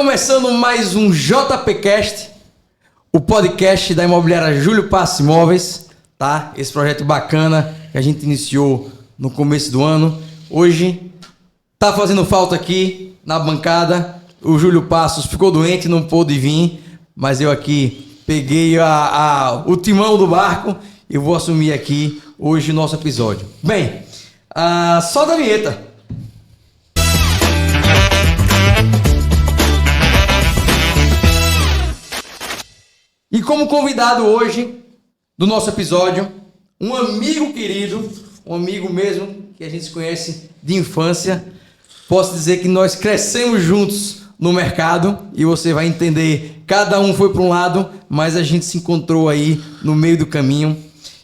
começando mais um JPcast, o podcast da imobiliária Júlio Passos Imóveis, tá? Esse projeto bacana que a gente iniciou no começo do ano. Hoje tá fazendo falta aqui na bancada. O Júlio Passos ficou doente, não pôde vir, mas eu aqui peguei o timão do barco e vou assumir aqui hoje o nosso episódio. Bem, solta a vinheta. E como convidado hoje do nosso episódio, um amigo querido, um amigo mesmo que a gente se conhece de infância. Posso dizer que nós crescemos juntos no mercado e você vai entender, cada um foi para um lado, mas a gente se encontrou aí no meio do caminho.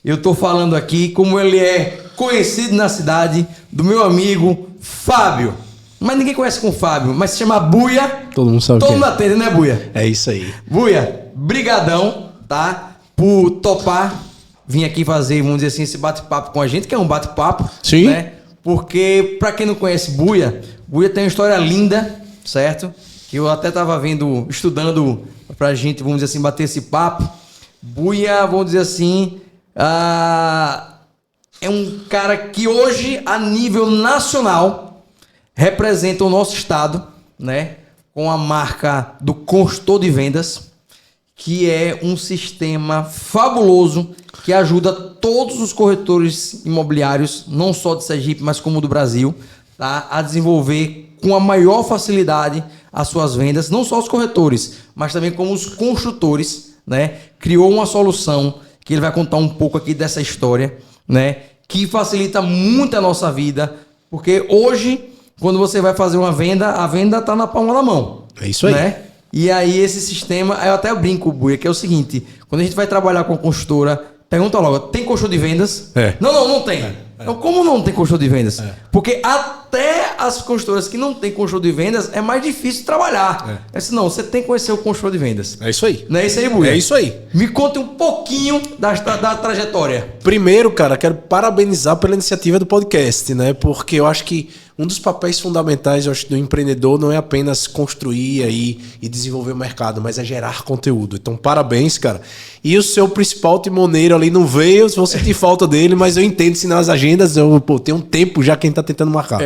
Eu estou falando aqui, como ele é conhecido na cidade, do meu amigo Fábio. Mas ninguém conhece com o Fábio, mas se chama Buia. Todo mundo sabe. Todo mundo atende, né, Buia? É isso aí. Buia, brigadão, tá? Por topar vir aqui fazer, vamos dizer assim, esse bate-papo com a gente, que é um bate-papo. Sim. Né? Porque, pra quem não conhece Buia tem uma história linda, certo? Que eu até tava vendo, estudando pra gente, vamos dizer assim, bater esse papo. Buia, vamos dizer assim, é um cara que hoje, a nível nacional, representa o nosso estado, né? Com a marca do consultor de vendas, que é um sistema fabuloso que ajuda todos os corretores imobiliários, não só de Sergipe, mas como do Brasil, tá? A desenvolver com a maior facilidade as suas vendas, não só os corretores, mas também como os construtores, né? Criou uma solução que ele vai contar um pouco aqui dessa história, né? Que facilita muito a nossa vida, porque hoje, quando você vai fazer uma venda, a venda está na palma da mão. É isso aí. Né? E aí esse sistema, eu até brinco, Buia, que é o seguinte, quando a gente vai trabalhar com a consultora, pergunta logo, tem consultor de vendas? É. Não tem. Então, como não tem consultor de vendas? Porque até as consultoras que não têm consultor de vendas, é mais difícil trabalhar. É assim, não, você tem que conhecer o consultor de vendas. É isso aí. Não é isso aí, Buia? É isso aí. Me conte um pouquinho da trajetória. Primeiro, cara, quero parabenizar pela iniciativa do podcast, né? Porque eu acho que um dos papéis fundamentais, eu acho, do empreendedor não é apenas construir aí e desenvolver o mercado, mas é gerar conteúdo. Então, parabéns, cara. E o seu principal timoneiro ali não veio, se você tem falta dele, mas eu entendo se nas agendas, tem um tempo já que a gente tá tentando marcar.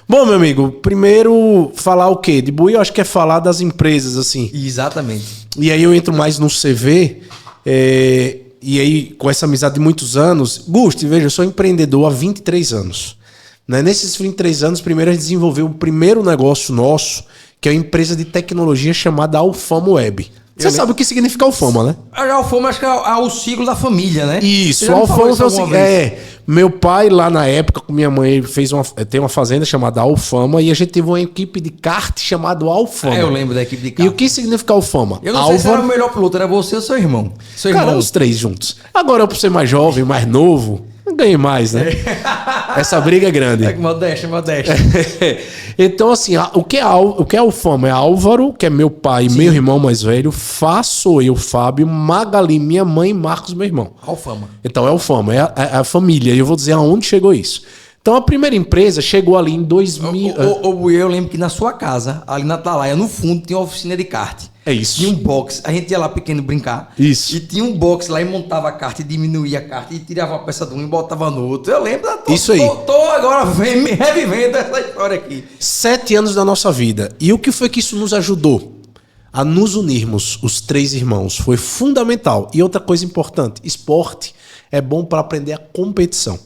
Bom, meu amigo, primeiro falar o quê? De Buia, eu acho que é falar das empresas, assim. Exatamente. E aí eu entro mais no CV, e aí com essa amizade de muitos anos. Gusti, veja, eu sou empreendedor há 23 anos. Né? Nesses 23 anos, primeiro a gente desenvolveu o primeiro negócio nosso, que é uma empresa de tecnologia chamada Alfama Web. Você sabe o que significa Alfama, né? A Alfama, acho que é o ciclo da família, né? Isso, Alfama foi o seguinte. Meu pai, lá na época, com minha mãe, tem uma fazenda chamada Alfama e a gente teve uma equipe de kart chamada Alfama. Eu lembro da equipe de kart. E o que significa Alfama? Eu não sei se era o melhor piloto, era você ou seu irmão. Cara, os três juntos. Agora, eu, por ser mais jovem, mais novo, ganhei mais, né? Essa briga é grande. Modéstia. Então, assim, o que é Alfama? É Álvaro, que é meu pai, meu irmão mais velho, Fá sou eu, Fábio, Magali, minha mãe, Marcos, meu irmão. Alfama. Então, é Alfama, é a família. E eu vou dizer aonde chegou isso. Então, a primeira empresa chegou ali em 2000... Eu lembro que na sua casa, ali na Atalaia, no fundo, tinha uma oficina de kart. É isso. Tinha um box, a gente ia lá pequeno brincar. Isso. E tinha um box lá e montava a kart, e diminuía a kart, e tirava uma peça de um e botava no outro. Eu lembro. Isso aí. Tô agora revivendo essa história aqui. 7 anos da nossa vida. E o que foi que isso nos ajudou? A nos unirmos, os três irmãos. Foi fundamental. E outra coisa importante, esporte é bom para aprender a competição.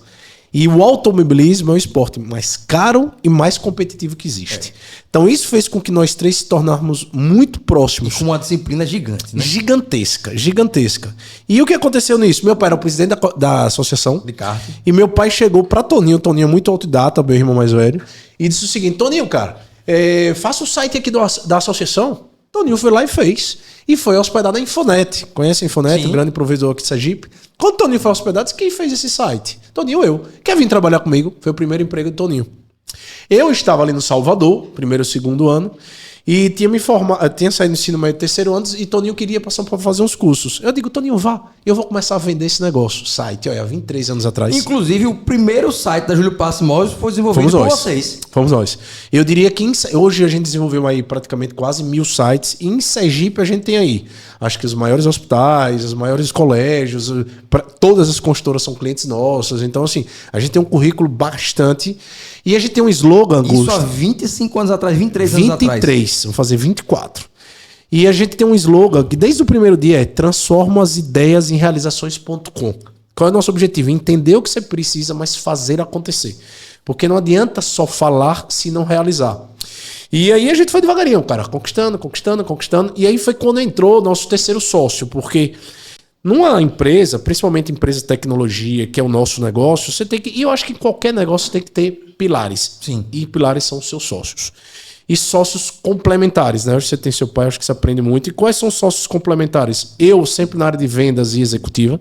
E o automobilismo é o esporte mais caro e mais competitivo que existe. Então isso fez com que nós três se tornarmos muito próximos. E com uma disciplina gigante, né? Gigantesca. E o que aconteceu nisso? Meu pai era o presidente da associação. De kart. E meu pai chegou para Toninho é muito autodidata, meu irmão mais velho, e disse o seguinte: Toninho, cara, faça o site aqui da associação. Toninho foi lá e fez. E foi hospedado na Infonet. Conhece a Infonet? Sim. O grande provedor aqui de Sergipe. Quando o Toninho foi hospedado, disse: quem fez esse site? Toninho, eu. Quer vir trabalhar comigo? Foi o primeiro emprego do Toninho. Eu estava ali no Salvador, primeiro e segundo ano, E tinha saído do ensino médio terceiro ano e Toninho queria passar para fazer uns cursos. Eu digo, Toninho, vá, eu vou começar a vender esse negócio. Site, olha, 23 anos atrás. Inclusive, o primeiro site da Júlio Passe Imóveis foi desenvolvido por vocês. Fomos nós. Eu diria que hoje a gente desenvolveu aí praticamente quase 1000 sites. E em Sergipe a gente tem aí, acho que os maiores hospitais, os maiores colégios, todas as construtoras são clientes nossas. Então, assim, a gente tem um currículo bastante. E a gente tem um slogan, Augusto. Isso há 25 anos atrás, 23 anos atrás. 23, vou fazer 24. E a gente tem um slogan que desde o primeiro dia é transforma as ideias em realizações.com. Qual é o nosso objetivo? Entender o que você precisa, mas fazer acontecer. Porque não adianta só falar se não realizar. E aí a gente foi devagarinho, cara, conquistando. E aí foi quando entrou o nosso terceiro sócio, porque numa empresa, principalmente empresa de tecnologia, que é o nosso negócio, você tem que... E eu acho que em qualquer negócio tem que ter pilares. Sim. E pilares são os seus sócios. E sócios complementares, né? Hoje você tem seu pai, acho que você aprende muito. E quais são os sócios complementares? Eu, sempre na área de vendas e executiva.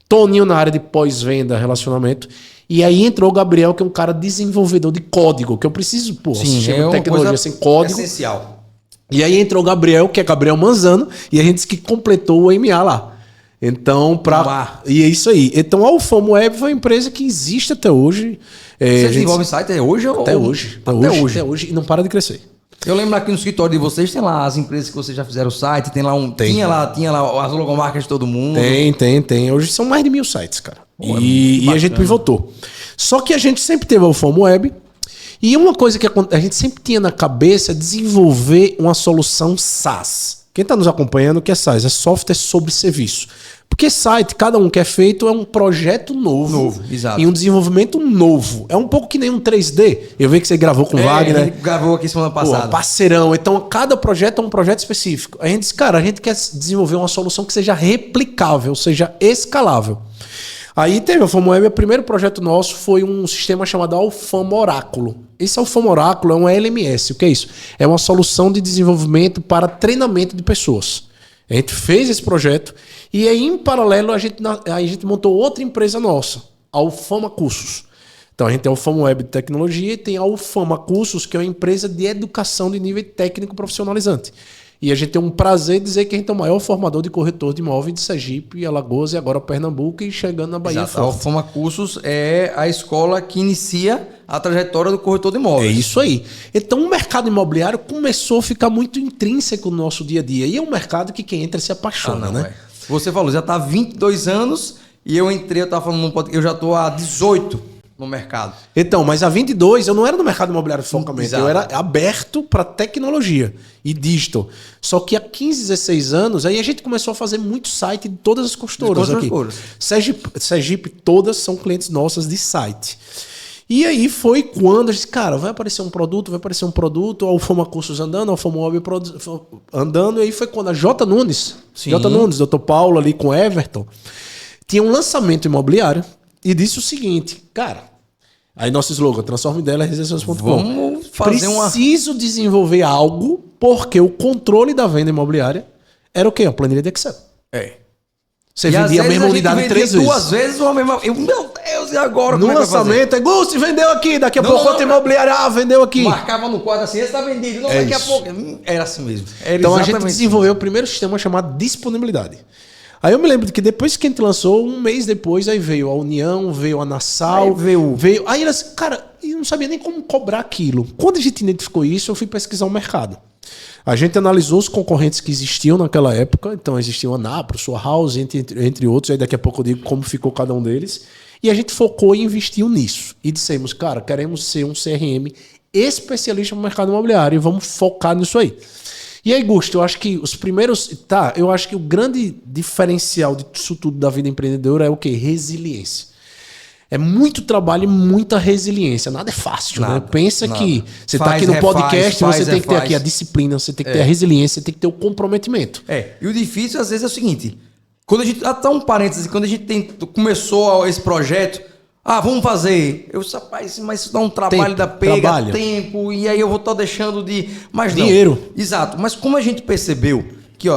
Toninho na área de pós-venda, relacionamento. E aí entrou o Gabriel, que é um cara desenvolvedor de código, que eu preciso, pô, Sim, tecnologia sem código. Essencial. E aí entrou o Gabriel, que é Gabriel Manzano, e a gente disse que completou o MA lá. Então, e é isso aí. Então, a Ufamo Web foi uma empresa que existe até hoje. Você desenvolve site até hoje? Até hoje. E não para de crescer. Eu lembro aqui no escritório de vocês, tem lá as empresas que vocês já fizeram o site, tem lá tinha lá as logomarcas de todo mundo. Tem. Hoje são mais de 1000 sites, cara. E a gente pivotou. Só que a gente sempre teve a Ufamo Web. E uma coisa que a gente sempre tinha na cabeça é desenvolver uma solução SaaS. Quem está nos acompanhando, o que é SaaS? É software sobre serviço. Porque site, cada um que é feito é um projeto novo. Exato. E um desenvolvimento novo. É um pouco que nem um 3D. Eu vi que você gravou com o Wagner. Ele gravou aqui semana passada. Pô, parceirão. Então, cada projeto é um projeto específico. A gente disse, cara, a gente quer desenvolver uma solução que seja replicável, seja escalável. Aí teve a Ufamo Web, o primeiro projeto nosso foi um sistema chamado Ufamo Oráculo. Esse Ufamo Oráculo é um LMS. O que é isso? É uma solução de desenvolvimento para treinamento de pessoas. A gente fez esse projeto e aí, em paralelo, a gente montou outra empresa nossa, a Ufama Cursos. Então, a gente tem a Ufamo Web de Tecnologia e tem a Ufama Cursos, que é uma empresa de educação de nível técnico profissionalizante. E a gente tem um prazer de dizer que a gente é o maior formador de corretor de imóveis de Sergipe, Alagoas e agora Pernambuco e chegando na Bahia. Exato. A Ufama Cursos é a escola que inicia a trajetória do corretor de imóveis. É isso aí. Então o mercado imobiliário começou a ficar muito intrínseco no nosso dia a dia. E é um mercado que quem entra se apaixona, né? Você falou, já está há 22 anos e eu estava falando num podcast, eu já estou há 18 no mercado. Então, mas há 22 eu não era no mercado imobiliário focamente, Exato. eu era aberto para tecnologia e digital. Só que há 15, 16 anos, aí a gente começou a fazer muito site de todas as construtoras aqui. Sergipe, todas são clientes nossas de site. E aí foi quando a gente, cara, vai aparecer um produto, a Ufama Cursos andando, a Ufama Web andando, e aí foi quando a J. Nunes, Dr. Paulo ali com Everton, tinha um lançamento imobiliário e disse o seguinte, cara, aí nosso slogan, transforma ideia em realizações.com. Vamos fazer Preciso desenvolver algo, porque o controle da venda imobiliária era o quê? A planilha de Excel. Você vendia a mesma unidade 3 vezes. 2 vezes ou a mesma... Meu Deus, e agora? No lançamento, é Gusti, vendeu aqui, daqui a pouco outra imobiliária, vendeu aqui. Marcava no quadro assim, esse está vendido, não, daqui a pouco. Era assim mesmo. Então a gente desenvolveu o primeiro sistema chamado disponibilidade. Aí eu me lembro que depois que a gente lançou, um mês depois, aí veio a União, veio a Nassau, veio. Aí elas, cara, eu não sabia nem como cobrar aquilo. Quando a gente identificou isso, eu fui pesquisar o mercado. A gente analisou os concorrentes que existiam naquela época. Então existiam a Napro, Sua House, entre outros. Aí daqui a pouco eu digo como ficou cada um deles. E a gente focou e investiu nisso. E dissemos, cara, queremos ser um CRM especialista no mercado imobiliário e vamos focar nisso aí. E aí, Gusto, eu acho que os primeiros... eu acho que o grande diferencial disso tudo da vida empreendedora é o quê? Resiliência. É muito trabalho e muita resiliência. Nada é fácil, né? Pensa que você está aqui no podcast, você tem que ter aqui a disciplina, você tem que ter a resiliência, você tem que ter o comprometimento. E o difícil, às vezes, é o seguinte. Quando a gente... Até um parênteses. Quando a gente começou esse projeto... vamos fazer. Eu disse, rapaz, mas isso dá um trabalho tempo, e aí eu vou estar deixando de... Mas dinheiro. Não. Exato. Mas como a gente percebeu que,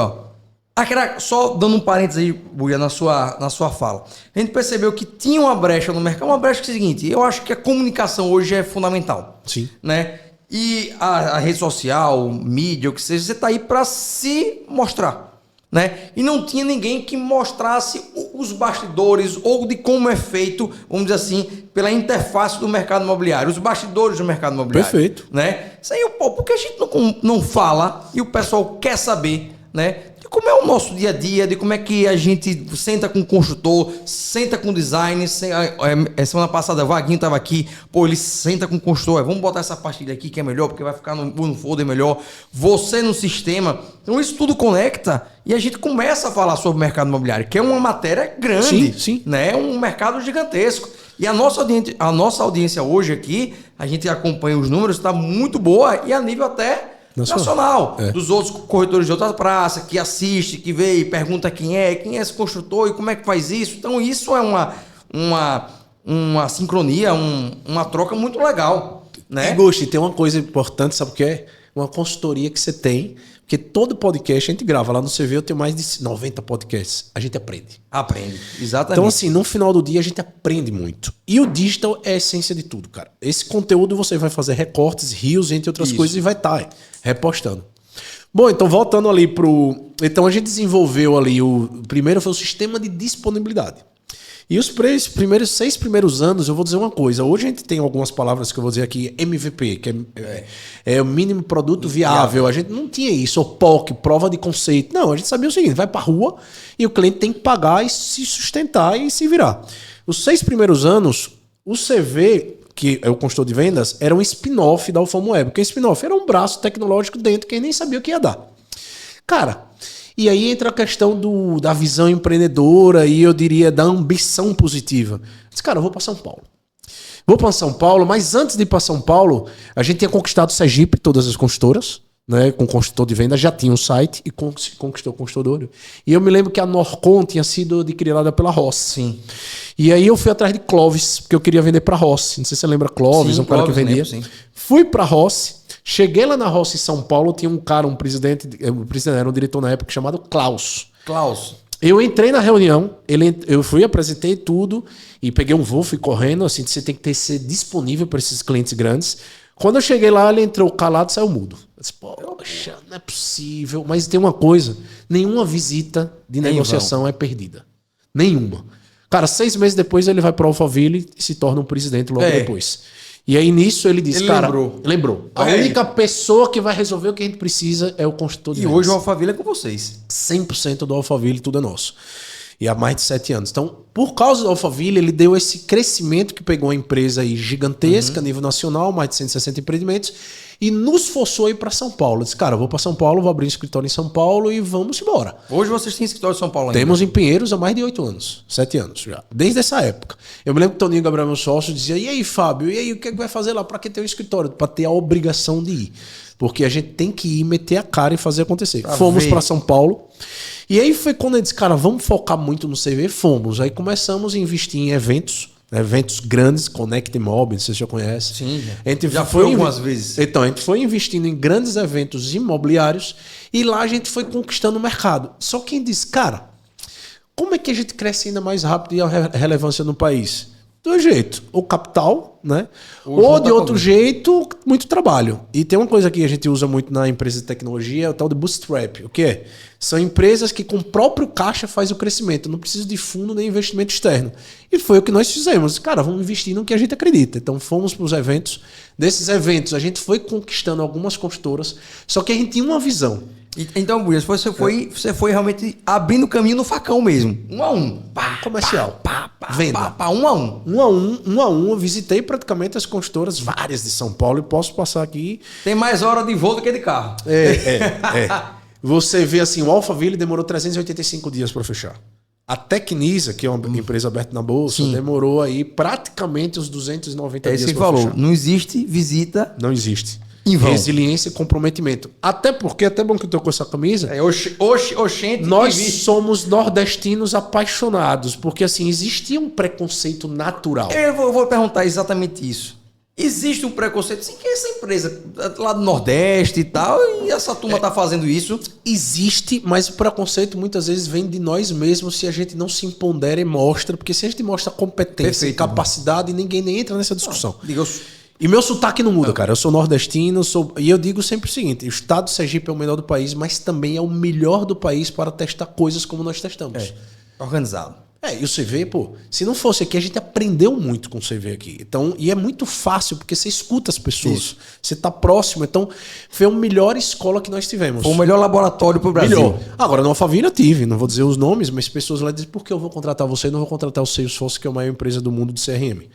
só dando um parênteses aí, Buia, na sua fala. A gente percebeu que tinha uma brecha no mercado. Uma brecha que é o seguinte, eu acho que a comunicação hoje é fundamental. Sim. Né? E a rede social, mídia, o que seja, você tá aí para se mostrar, né? E não tinha ninguém que mostrasse os bastidores ou de como é feito, vamos dizer assim, pela interface do mercado imobiliário, os bastidores do mercado imobiliário. Perfeito. Né? Isso aí, pô, porque a gente não fala e o pessoal quer saber, né? De como é o nosso dia a dia, de como é que a gente senta com o construtor, senta com o design. Semana passada, Vaguinho estava aqui, pô, ele senta com o construtor, vamos botar essa pastilha aqui que é melhor, porque vai ficar no folder melhor. Você no sistema. Então isso tudo conecta e a gente começa a falar sobre o mercado imobiliário, que é uma matéria grande, sim, sim. Né? Um mercado gigantesco. E a nossa audiência hoje aqui, a gente acompanha os números, está muito boa e a nível até nacional. Dos outros corretores de outras praças, que assiste, que vê e pergunta quem é esse construtor e como é que faz isso. Então isso é uma sincronia, uma troca muito legal. Né? E, Gusti, tem uma coisa importante, sabe o que é? Uma consultoria que você tem, porque todo podcast a gente grava. Lá no CV eu tenho mais de 90 podcasts. A gente aprende. Aprende, exatamente. Então, assim, no final do dia a gente aprende muito. E o digital é a essência de tudo, cara. Esse conteúdo você vai fazer recortes, reels, entre outras coisas, e vai estar repostando. Bom, então voltando ali pro... Então a gente desenvolveu ali primeiro foi o sistema de disponibilidade. E os primeiros 6 primeiros anos, eu vou dizer uma coisa. Hoje a gente tem algumas palavras que eu vou dizer aqui, MVP, que é o mínimo produto viável. A gente não tinha isso, ou POC, prova de conceito. Não, a gente sabia o seguinte, vai pra rua e o cliente tem que pagar e se sustentar e se virar. Os 6 primeiros anos, o CV, que é o consultor de vendas, era um spin-off da Alfamweb. Porque spin-off era um braço tecnológico dentro que nem sabia o que ia dar. Cara... E aí entra a questão da visão empreendedora e eu diria da ambição positiva. Eu disse, cara, eu vou para São Paulo. Vou para São Paulo, mas antes de ir para São Paulo, a gente tinha conquistado Sergipe, todas as consultoras, né, com consultor de venda, já tinha um site e conquistou o consultor. E eu me lembro que a Norcon tinha sido adquirida pela Rossi. Sim. E aí eu fui atrás de Clóvis, porque eu queria vender para Rossi. Não sei se você lembra Clóvis, um cara que vendia. Lembro, sim. Fui para Rossi. Cheguei lá na Rossi em São Paulo, tinha um cara, um presidente, era um diretor na época chamado Klaus. Eu entrei na reunião, eu fui, apresentei tudo e peguei um voo, fui correndo, assim, você tem que ser disponível para esses clientes grandes. Quando eu cheguei lá, ele entrou calado e saiu mudo. Eu disse, poxa, não é possível. Mas tem uma coisa, nenhuma visita de negociação é perdida. Nenhuma. Cara, 6 meses depois ele vai para o Alphaville e se torna um presidente logo depois. E aí nisso ele disse, lembrou. A única pessoa que vai resolver o que a gente precisa é o consultor de vendas. E hoje o Alphaville é com vocês. 100% do Alphaville, tudo é nosso. E há mais de 7 anos. Então, por causa do Alphaville, ele deu esse crescimento que pegou uma empresa aí gigantesca a nível nacional, mais de 160 empreendimentos, e nos forçou a ir para São Paulo. Eu disse, cara, eu vou para São Paulo, vou abrir um escritório em São Paulo e vamos embora. Hoje vocês têm escritório em São Paulo ainda? Temos em Pinheiros há mais de 8 anos, 7 anos já. Desde essa época. Eu me lembro que o Toninho Gabriel, meu sócio, dizia, e aí, Fábio, e aí, o que vai fazer lá? Para que ter um escritório? Para ter a obrigação de ir. Porque a gente tem que ir, meter a cara e fazer acontecer. Fomos para São Paulo. E aí foi quando eu disse, cara, vamos focar muito no CV. Fomos. Aí começamos a investir em eventos grandes, Connect Mob, você já conhece. Sim, já foi algumas vezes. Então, a gente foi investindo em grandes eventos imobiliários e lá a gente foi conquistando o mercado. Só que disse, cara, como é que a gente cresce ainda mais rápido e a relevância no país? Do jeito, ou capital, né? Ou de outro jeito, muito trabalho. E tem uma coisa que a gente usa muito na empresa de tecnologia, é o tal de bootstrap. O que é? São empresas que com o próprio caixa faz o crescimento, não precisa de fundo nem investimento externo. E foi o que nós fizemos. Cara, vamos investir no que a gente acredita. Então fomos para os eventos. Desses eventos a gente foi conquistando algumas construtoras, só que a gente tinha uma visão. Então, Buias, você foi realmente abrindo caminho no facão mesmo. 1 a 1. Comercial. Venda. 1 a 1. 1 a 1. Eu visitei praticamente as construtoras, várias de São Paulo, e posso passar aqui. Tem mais hora de voo do que de carro. Você vê assim, o Alphaville demorou 385 dias para fechar. A Tecnisa, que é uma empresa aberta na bolsa, demorou aí praticamente os 290 dias para fechar. É isso que falou. Não existe visita. Não existe. Resiliência e comprometimento. Até porque, até bom que eu tô com essa camisa. Nós somos nordestinos apaixonados, porque assim, existia um preconceito natural. Eu vou perguntar exatamente isso. Existe um preconceito, assim, que essa empresa lá do Nordeste e tal, e essa turma tá fazendo isso? Existe, mas o preconceito muitas vezes vem de nós mesmos se a gente não se empodera e mostra, porque se a gente mostra competência e capacidade, ninguém nem entra nessa discussão. E meu sotaque não muda, cara. Eu sou nordestino, e eu digo sempre o seguinte: o estado de Sergipe é o melhor do país, mas também é o melhor do país para testar coisas como nós testamos. Organizado. E o CV, pô, se não fosse aqui, a gente aprendeu muito com o CV aqui. Então, e é muito fácil, porque você escuta as pessoas. Isso. Você tá próximo. Então, foi a melhor escola que nós tivemos. Foi o melhor laboratório pro Brasil. Melhor. Agora, no Alphaville eu tive, não vou dizer os nomes, mas pessoas lá dizem: por que eu vou contratar você e não vou contratar o Salesforce, que é a maior empresa do mundo de CRM?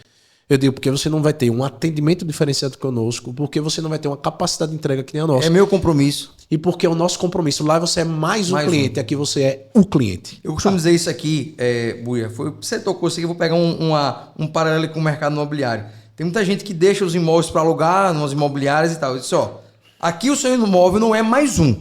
Eu digo, porque você não vai ter um atendimento diferenciado conosco, porque você não vai ter uma capacidade de entrega que nem a nossa. É meu compromisso. E porque é o nosso compromisso. Lá você é mais um cliente, aqui você é o cliente. Eu costumo dizer isso aqui, Buia, você tocou isso aqui, eu vou pegar um paralelo com o mercado imobiliário. Tem muita gente que deixa os imóveis para alugar nas imobiliárias e tal. Eu disse, aqui o seu imóvel não é mais um.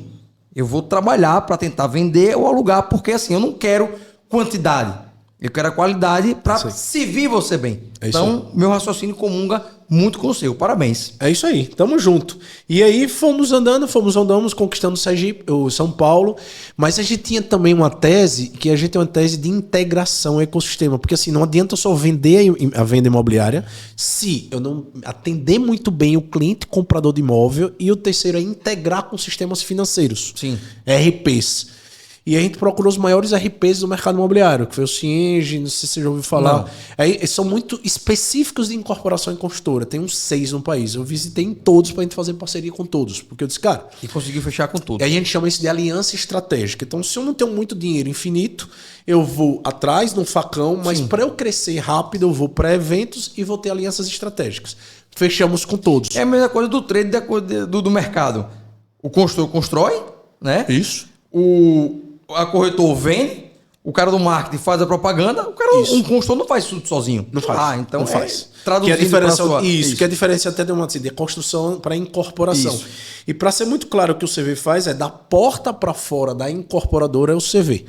Eu vou trabalhar para tentar vender ou alugar, porque assim, eu não quero quantidade. Eu quero a qualidade para servir você bem. Então, meu raciocínio comunga muito com o seu. Parabéns. É isso aí. Tamo junto. E aí fomos andando, conquistando o São Paulo. Mas a gente tinha também uma tese, que a gente tem uma tese de integração ao ecossistema. Porque assim, não adianta eu só vender a venda imobiliária se eu não atender muito bem o cliente comprador de imóvel. E o terceiro é integrar com sistemas financeiros. Sim. RPs. E a gente procurou os maiores RPs do mercado imobiliário, que foi o Cienge, não sei se você já ouviu falar. Aí, são muito específicos de incorporação em construtora. Tem uns 6 no país. Eu visitei em todos pra gente fazer parceria com todos. Porque eu disse, cara... E conseguiu fechar com tudo. E aí a gente chama isso de aliança estratégica. Então, se eu não tenho muito dinheiro infinito, eu vou atrás num facão, mas para eu crescer rápido, eu vou para eventos e vou ter alianças estratégicas. Fechamos com todos. É a mesma coisa do trade do mercado. O construtor constrói, né? Isso. A corretor vende, o cara do marketing faz a propaganda, um consultor não faz tudo sozinho. Não faz. Então não faz. Traduzindo que é a diferença, isso. Que é a diferença até de construção para incorporação. Isso. E para ser muito claro, o que o CV faz é da porta para fora da incorporadora é o CV.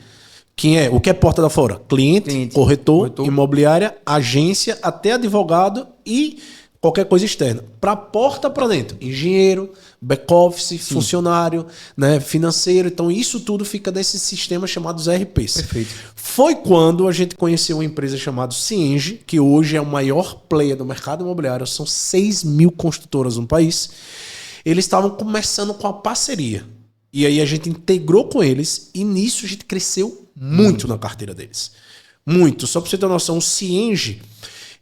O que é porta da fora? Cliente, corretor, imobiliária, agência, até advogado e qualquer coisa externa. Para a porta para dentro, engenheiro, back-office, funcionário, né, financeiro. Então, isso tudo fica desses sistemas chamados RPs. Perfeito. Foi quando a gente conheceu uma empresa chamada Cienge, que hoje é o maior player do mercado imobiliário. São 6 mil construtoras no país. Eles estavam começando com a parceria. E aí a gente integrou com eles e nisso a gente cresceu muito na carteira deles. Muito. Só para você ter noção, o Cienge...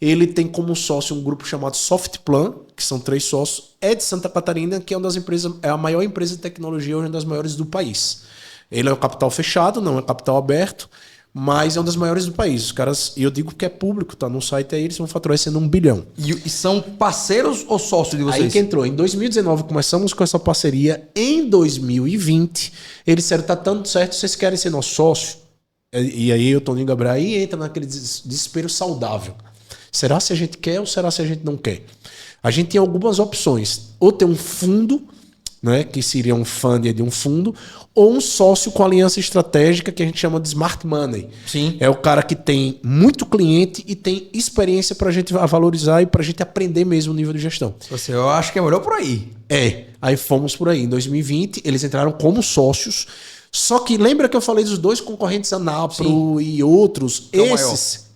ele tem como sócio um grupo chamado Softplan, que são 3 sócios, é de Santa Catarina, que é uma das empresas, é a maior empresa de tecnologia, uma das maiores do país. Ele é um capital fechado, não é capital aberto, mas é uma das maiores do país. Os caras, e eu digo que é público, tá no site aí, eles vão faturar sendo 1 bilhão. E são parceiros ou sócios de vocês? Aí que entrou. Em 2019 começamos com essa parceria. Em 2020, eles disseram, tá dando certo, vocês querem ser nosso sócio? E aí o Toninho Gabriel aí entra naquele desespero saudável. Será se a gente quer ou será se a gente não quer? A gente tem algumas opções. Ou ter um fundo, né, que seria um funder de um fundo, ou um sócio com aliança estratégica que a gente chama de Smart Money. Sim. É o cara que tem muito cliente e tem experiência para a gente valorizar e para a gente aprender mesmo o nível de gestão. Eu acho que é melhor por aí. Aí fomos por aí. Em 2020, eles entraram como sócios. Só que lembra que eu falei dos 2 concorrentes, a Napro e outros? Esses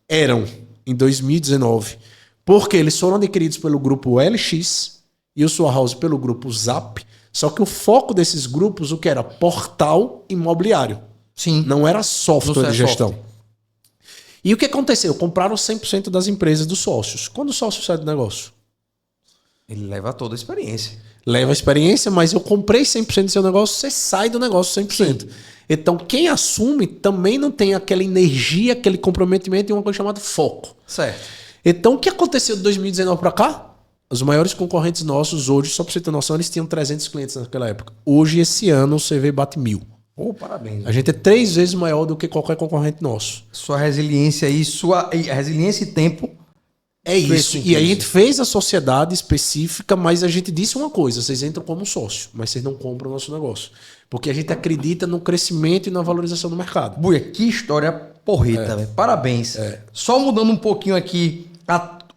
eram... em 2019, porque eles foram adquiridos pelo grupo LX e o Sua House pelo grupo Zap, só que o foco desses grupos, o que era? Portal imobiliário. Sim. Não era software de gestão. E o que aconteceu? Compraram 100% das empresas dos sócios. Quando o sócio sai do negócio? Ele leva toda a experiência. Leva a experiência, mas eu comprei 100% do seu negócio, você sai do negócio 100%. Sim. Então, quem assume também não tem aquela energia, aquele comprometimento e uma coisa chamada foco. Certo. Então, o que aconteceu de 2019 para cá? Os maiores concorrentes nossos hoje, só para você ter noção, eles tinham 300 clientes naquela época. Hoje, esse ano, o CV bate 1.000. Parabéns. A gente é 3 vezes maior do que qualquer concorrente nosso. Sua resiliência e resiliência e tempo... É isso. E aí a gente fez a sociedade específica, mas a gente disse uma coisa: vocês entram como sócio, mas vocês não compram o nosso negócio. Porque a gente acredita no crescimento e na valorização do mercado. Buia, que história porreta, velho. Parabéns. Só mudando um pouquinho aqui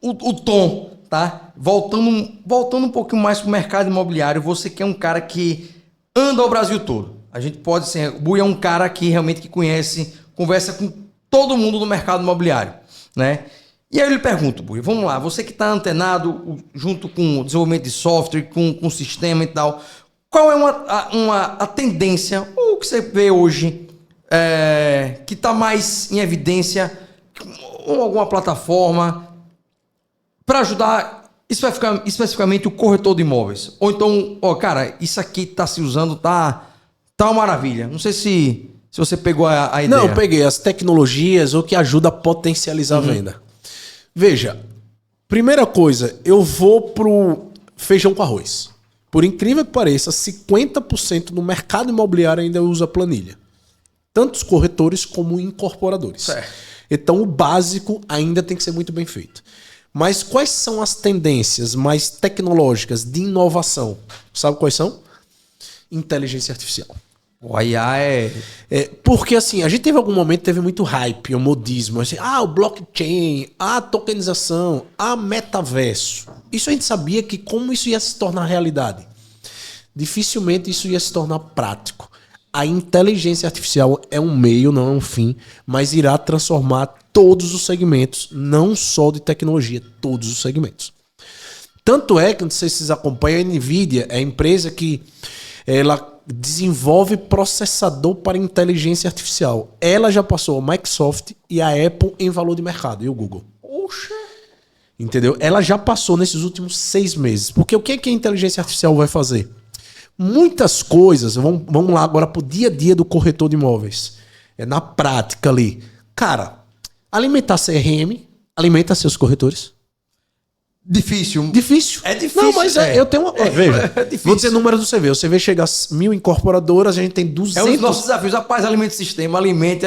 o tom, tá? Voltando um pouquinho mais pro mercado imobiliário, você que é um cara que anda o Brasil todo. A gente pode ser... O Buia é um cara que realmente que conhece, conversa com todo mundo do mercado imobiliário, né? E aí eu lhe pergunto, Bui, vamos lá, você que está antenado junto com o desenvolvimento de software, com o sistema e tal, qual é a tendência, ou o que você vê hoje, que está mais em evidência, ou alguma plataforma, para ajudar especificamente o corretor de imóveis? Ou então, cara, isso aqui está se usando, tá uma maravilha. Não sei se você pegou a ideia. Não, eu peguei as tecnologias, o que ajuda a potencializar a venda. Veja, primeira coisa, eu vou pro feijão com arroz. Por incrível que pareça, 50% do mercado imobiliário ainda usa planilha. Tanto os corretores como incorporadores. Certo. Então o básico ainda tem que ser muito bem feito. Mas quais são as tendências mais tecnológicas de inovação? Sabe quais são? Inteligência artificial. O IA Porque assim, a gente teve algum momento, teve muito hype, o modismo, assim, o blockchain, a tokenização, a metaverso. Isso a gente sabia que como isso ia se tornar realidade. Dificilmente isso ia se tornar prático. A inteligência artificial é um meio, não é um fim, mas irá transformar todos os segmentos, não só de tecnologia, todos os segmentos. Tanto é que, não sei se vocês acompanham, a NVIDIA é a empresa que ela desenvolve processador para inteligência artificial. Ela já passou a Microsoft e a Apple em valor de mercado, e o Google. Oxa! Entendeu? Ela já passou nesses últimos 6 meses. Porque o que a inteligência artificial vai fazer? Muitas coisas, vamos lá agora pro dia a dia do corretor de imóveis. Na prática ali. Cara, alimentar CRM, alimenta seus corretores. Difícil. É difícil. Não, mas eu tenho uma... Veja, vou dizer números do CV. O CV chega a 1.000 incorporadoras, a gente tem 200... É um dos nossos desafios. Rapaz, alimente o sistema, alimente.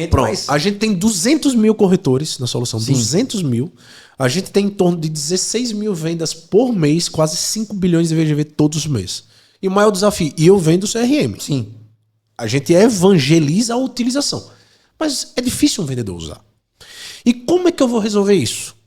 Pronto. Mas... A gente tem 200 mil corretores na solução. Sim. 200 mil. A gente tem em torno de 16 mil vendas por mês, quase 5 bilhões de VGV todos os meses. E o maior desafio, e eu vendo CRM. Sim. A gente evangeliza a utilização. Mas é difícil um vendedor usar. E como é que eu vou resolver isso?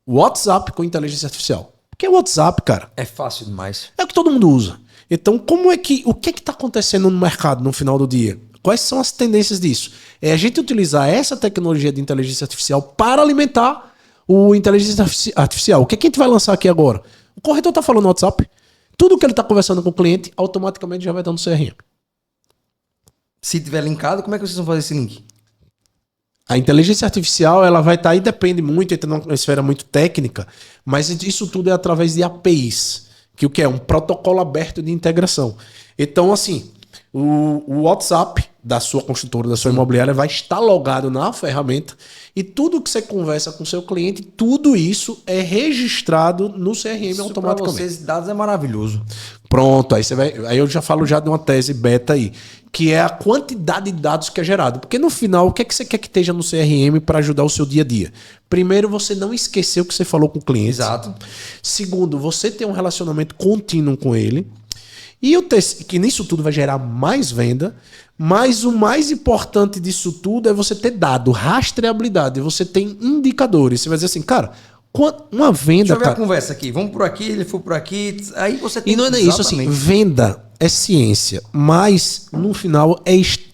WhatsApp com inteligência artificial. Porque o WhatsApp, cara, É fácil demais. é o que todo mundo usa. Então, o que está acontecendo no mercado no final do dia? Quais são as tendências disso? É a gente utilizar essa tecnologia de inteligência artificial para alimentar o inteligência artificial. O que a gente vai lançar aqui agora? O corretor está falando no WhatsApp. Tudo que ele está conversando com o cliente, automaticamente já vai estar no CRM. Se tiver linkado, como é que vocês vão fazer esse link? A inteligência artificial, ela vai estar aí, depende muito, entra numa esfera muito técnica, mas isso tudo é através de APIs, que o que é? Um protocolo aberto de integração. Então, assim, o WhatsApp da sua construtora, da sua imobiliária, vai estar logado na ferramenta e tudo que você conversa com o seu cliente, tudo isso é registrado no CRM Isso automaticamente. Para vocês, dados é maravilhoso. Pronto, aí eu já falo já de uma tese beta aí, que é a quantidade de dados que é gerado. Porque no final, o que é que você quer que esteja no CRM para ajudar o seu dia a dia? Primeiro, você não esquecer o que você falou com o cliente. Exato. Segundo, você ter um relacionamento contínuo com ele. E o que nisso tudo vai gerar mais venda. Mas o mais importante disso tudo é você ter dado, rastreabilidade. Você tem indicadores. Você vai dizer assim, cara, uma venda... Deixa eu ver cara, a conversa aqui. Vamos por aqui, ele foi por aqui. Aí você tem... E não é nem isso, assim, venda é ciência, mas no final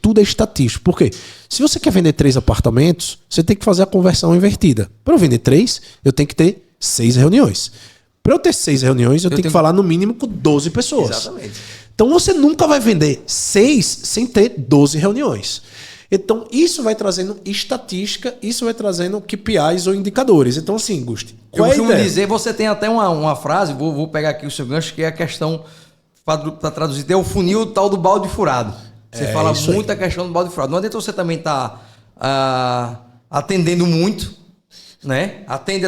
tudo é estatístico. Por quê? Se você quer vender 3 apartamentos, você tem que fazer a conversão invertida. Para eu vender 3, eu tenho que ter 6 reuniões. Para eu ter 6 reuniões, eu tenho que falar no mínimo com 12 pessoas. Exatamente. Então você nunca vai vender 6 sem ter 12 reuniões. Então isso vai trazendo estatística, isso vai trazendo KPIs ou indicadores. Então assim, Gusti, Eu costumo dizer, você tem até uma frase, vou pegar aqui o seu gancho, que é a questão, para traduzir, é o funil tal do balde furado. Você fala muito a questão do balde furado. Não adianta você também estar atendendo muito, né? Atende